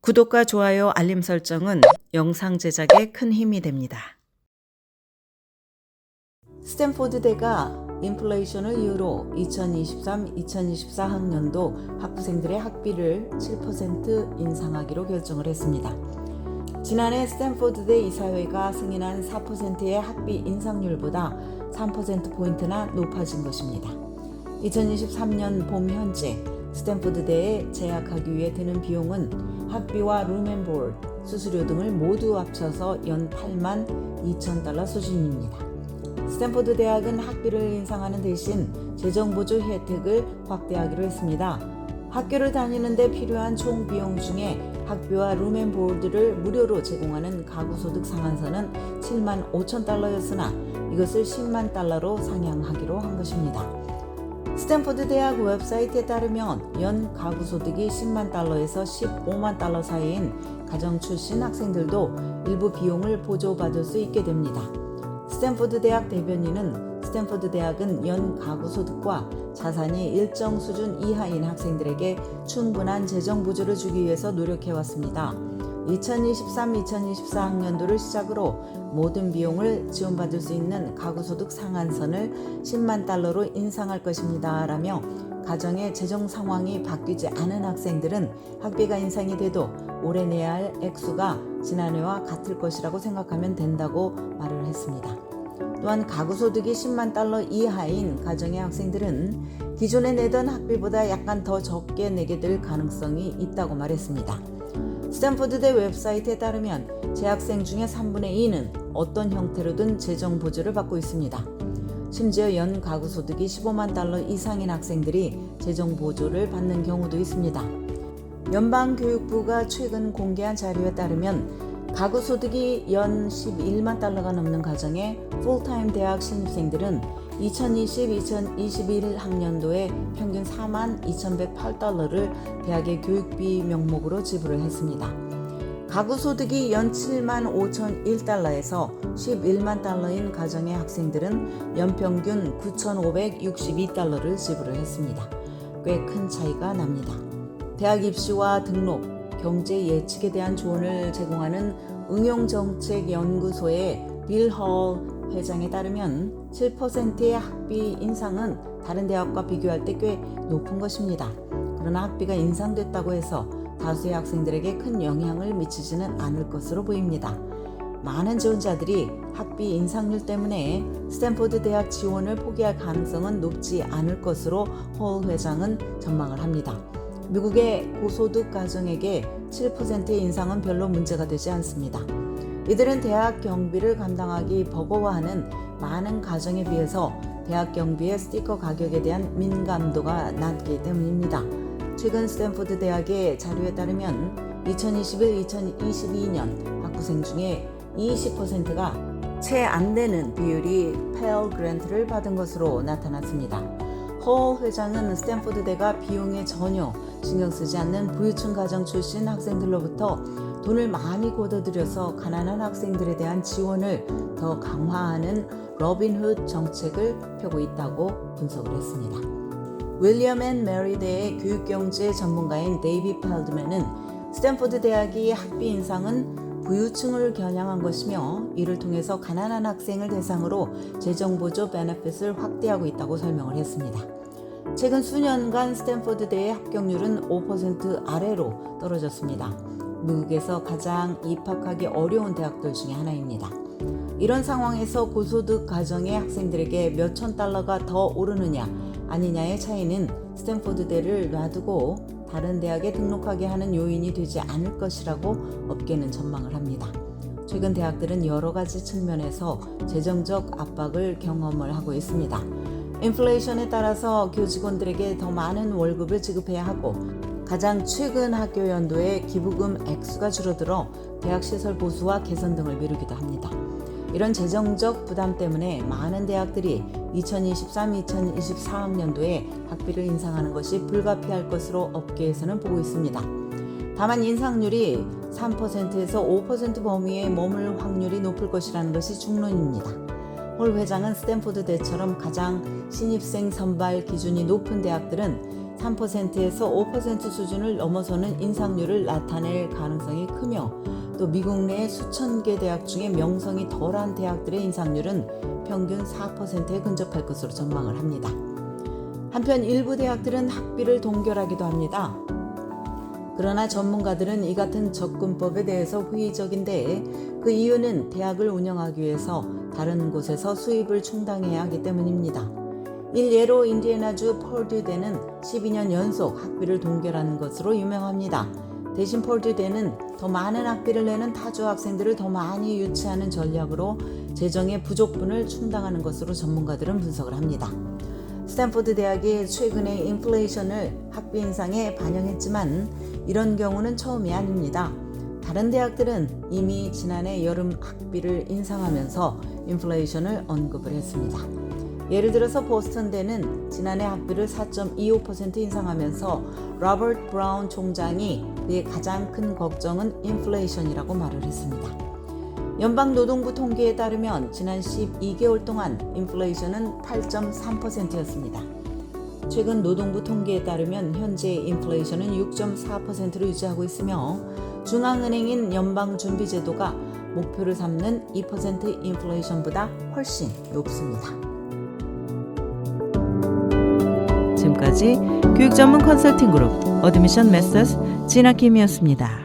구독과 좋아요, 알림 설정은 영상 제작에 큰 힘이 됩니다. 스탠포드대가 인플레이션을 이유로 2023-2024 학년도 학부생들의 학비를 7% 인상하기로 결정을 했습니다. 지난해 스탠포드대 이사회가 승인한 4%의 학비 인상률보다 3%포인트나 높아진 것입니다. 2023년 봄 현재 스탠포드대에 재학하기 위해 드는 비용은 학비와 룸앤보드, 수수료 등을 모두 합쳐서 연 8만 2천 달러 수준입니다. 스탠포드 대학은 학비를 인상하는 대신 재정보조 혜택을 확대하기로 했습니다. 학교를 다니는 데 필요한 총 비용 중에 학비와 룸앤보드를 무료로 제공하는 가구소득 상한선은 7만 5천 달러였으나 이것을 10만 달러로 상향하기로 한 것입니다. 스탠포드 대학 웹사이트에 따르면 연 가구소득이 10만 달러에서 15만 달러 사이인 가정 출신 학생들도 일부 비용을 보조받을 수 있게 됩니다. 스탠포드 대학 대변인은 스탠포드 대학은 연 가구소득과 자산이 일정 수준 이하인 학생들에게 충분한 재정 보조를 주기 위해서 노력해왔습니다. 2023-2024 학년도를 시작으로 모든 비용을 지원받을 수 있는 가구소득 상한선을 10만 달러로 인상할 것입니다. 라며 가정의 재정 상황이 바뀌지 않은 학생들은 학비가 인상이 돼도 올해 내야 할 액수가 지난해와 같을 것이라고 생각하면 된다고 말을 했습니다. 또한 가구소득이 10만 달러 이하인 가정의 학생들은 기존에 내던 학비보다 약간 더 적게 내게 될 가능성이 있다고 말했습니다. 스탠포드대 웹사이트에 따르면 재학생 중에 3분의 2는 어떤 형태로든 재정 보조를 받고 있습니다. 심지어 연 가구소득이 15만 달러 이상인 학생들이 재정 보조를 받는 경우도 있습니다. 연방교육부가 최근 공개한 자료에 따르면 가구소득이 연 11만 달러가 넘는 가정의 풀타임 대학 신입생들은 2020-2021 학년도에 평균 4만 2,108달러를 대학의 교육비 명목으로 지불을 했습니다. 가구소득이 연 7만 5,001달러에서 11만 달러인 가정의 학생들은 연평균 9,562달러를 지불을 했습니다. 꽤 큰 차이가 납니다. 대학 입시와 등록, 경제 예측에 대한 조언을 제공하는 응용정책연구소의 빌 헐 회장에 따르면 7%의 학비 인상은 다른 대학과 비교할 때 꽤 높은 것입니다. 그러나 학비가 인상됐다고 해서 다수의 학생들에게 큰 영향을 미치지는 않을 것으로 보입니다. 많은 지원자들이 학비 인상률 때문에 스탠포드 대학 지원을 포기할 가능성은 높지 않을 것으로 홀 회장은 전망을 합니다. 미국의 고소득 가정에게 7%의 인상은 별로 문제가 되지 않습니다. 이들은 대학 경비를 감당하기 버거워하는 많은 가정에 비해서 대학 경비의 스티커 가격에 대한 민감도가 낮기 때문입니다. 최근 스탠포드 대학의 자료에 따르면 2021-2022년 학부생 중에 20%가 채 안 되는 비율이 펠 그랜트를 받은 것으로 나타났습니다. 홀 회장은 스탠포드대가 비용에 전혀 신경 쓰지 않는 부유층 가정 출신 학생들로부터 돈을 많이 걷어들여서 가난한 학생들에 대한 지원을 더 강화하는 로빈훗 정책을 펴고 있다고 분석을 했습니다. 윌리엄 앤 메리대의 교육경제 전문가인 데이비 펠드맨은 스탠포드 대학이 학비 인상은 부유층을 겨냥한 것이며 이를 통해서 가난한 학생을 대상으로 재정보조 베네핏을 확대하고 있다고 설명을 했습니다. 최근 수년간 스탠포드대의 합격률은 5% 아래로 떨어졌습니다. 미국에서 가장 입학하기 어려운 대학들 중에 하나입니다. 이런 상황에서 고소득 가정의 학생들에게 몇천 달러가 더 오르느냐 아니냐의 차이는 스탠포드대를 놔두고 다른 대학에 등록하게 하는 요인이 되지 않을 것이라고 업계는 전망을 합니다. 최근 대학들은 여러 가지 측면에서 재정적 압박을 경험을 하고 있습니다. 인플레이션에 따라서 교직원들에게 더 많은 월급을 지급해야 하고 가장 최근 학교 연도에 기부금 액수가 줄어들어 대학시설 보수와 개선 등을 미루기도 합니다. 이런 재정적 부담 때문에 많은 대학들이 2023-2024 학년도에 학비를 인상하는 것이 불가피할 것으로 업계에서는 보고 있습니다. 다만 인상률이 3%에서 5% 범위에 머물 확률이 높을 것이라는 것이 중론입니다. 홀 회장은 스탠포드대처럼 가장 신입생 선발 기준이 높은 대학들은 3%에서 5% 수준을 넘어서는 인상률을 나타낼 가능성이 크며 또 미국 내 수천 개 대학 중에 명성이 덜한 대학들의 인상률은 평균 4%에 근접할 것으로 전망을 합니다. 한편 일부 대학들은 학비를 동결하기도 합니다. 그러나 전문가들은 이 같은 접근법에 대해서 회의적인데 그 이유는 대학을 운영하기 위해서 다른 곳에서 수입을 충당해야 하기 때문입니다. 일예로 인디애나주 펄듀대는 12년 연속 학비를 동결하는 것으로 유명합니다. 대신 펄듀대는 더 많은 학비를 내는 타주 학생들을 더 많이 유치하는 전략으로 재정의 부족분을 충당하는 것으로 전문가들은 분석을 합니다. 스탠포드 대학이 최근에 인플레이션을 학비 인상에 반영했지만 이런 경우는 처음이 아닙니다. 다른 대학들은 이미 지난해 여름 학비를 인상하면서 인플레이션을 언급을 했습니다. 예를 들어서 보스턴대는 지난해 학비를 4.25% 인상하면서 로버트 브라운 총장이 그의 가장 큰 걱정은 인플레이션이라고 말을 했습니다. 연방노동부 통계에 따르면 지난 12개월 동안 인플레이션은 8.3%였습니다. 최근 노동부 통계에 따르면 현재 인플레이션은 6.4%로 유지하고 있으며 중앙은행인 연방준비제도가 목표를 삼는 2% 인플레이션보다 훨씬 높습니다. 지금까지 교육 전문 컨설팅 그룹 어드미션 메서스 진아킴이었습니다.